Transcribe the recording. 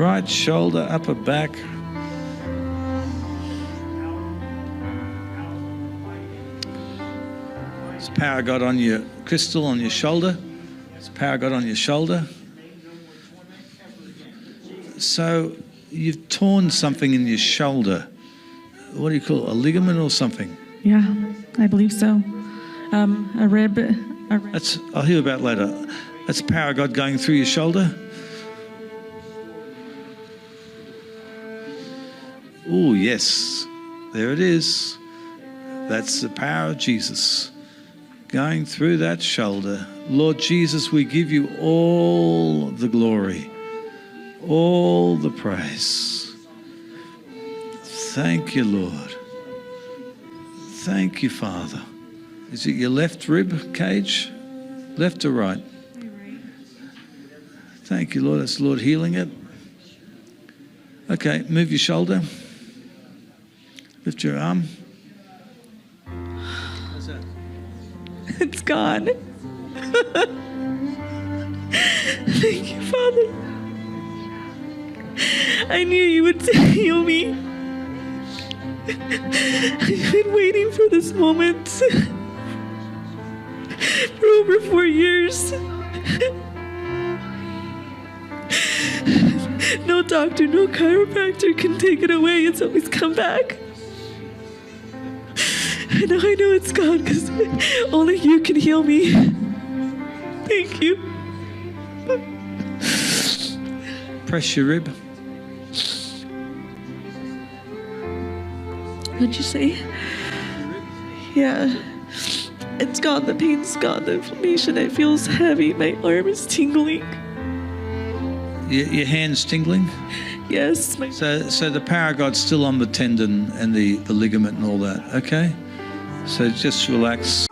Right shoulder, upper back. There's power of God on your crystal, on your shoulder. There's power of God on your shoulder. So you've torn something in your shoulder. What do you call it? A ligament or something? Yeah, I believe so. A rib. I'll hear about later. That's the power of God going through your shoulder. Oh, yes. There it is. That's the power of Jesus going through that shoulder. Lord Jesus, we give you all the glory, all the praise. Thank you, Lord. Thank you, Father. Is it your left rib cage? Left or right? Thank you, Lord. That's the Lord healing it. Okay, move your shoulder. Lift your arm. How's that? It's gone. Thank you, Father. I knew you would heal me. I've been waiting for this moment for over 4 years. No doctor, no chiropractor can take it away. It's always come back. And now I know it's gone because only you can heal me. Thank you. Press your rib. What'd you say? Yeah. It's gone. The pain's gone. The inflammation. It feels heavy. My arm is tingling. Your hand's tingling? Yes. So the power of God's still on the tendon and the ligament and all that, okay? So just relax.